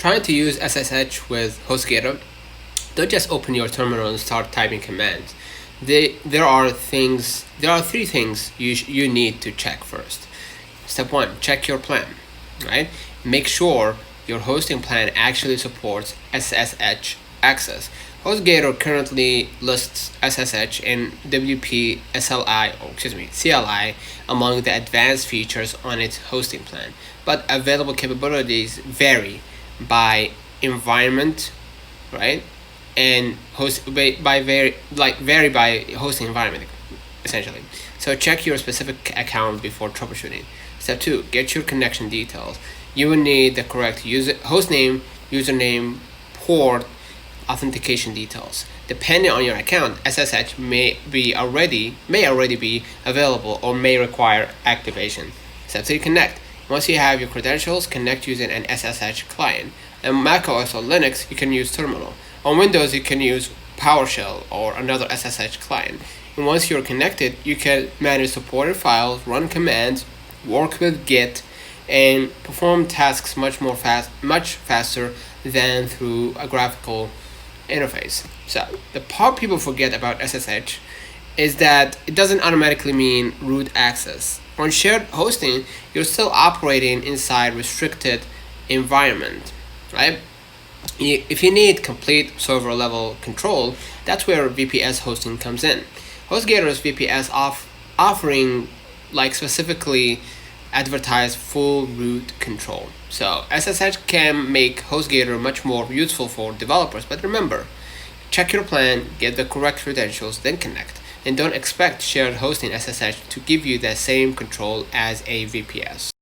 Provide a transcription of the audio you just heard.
trying to use SSH with HostGator, don't just open your terminal and start typing commands. There are three things you need to check first. Step one, check your plan, right? Make sure your hosting plan actually supports SSH access. HostGator currently lists SSH and CLI among the advanced features on its hosting plan, but available capabilities vary by environment, right? And vary by hosting environment, essentially. So check your specific account before troubleshooting. Step two, get your connection details. You will need the correct host name, username, port, authentication details. Depending on your account, SSH may already be available or may require activation. Step 3, connect. Once you have your credentials, connect using an SSH client. On macOS or Linux, you can use Terminal. On Windows, you can use PowerShell or another SSH client. And once you're connected, you can manage supported files, run commands, work with Git, and perform tasks much faster than through a graphical interface. So the part people forget about SSH is that it doesn't automatically mean root access. On shared hosting, you're still operating inside restricted environment, right? If you need complete server level control, that's where VPS hosting comes in. HostGator's VPS offering specifically advertise full root control. So SSH can make HostGator much more useful for developers, but remember, check your plan, get the correct credentials, then connect. And don't expect shared hosting SSH to give you the same control as a VPS.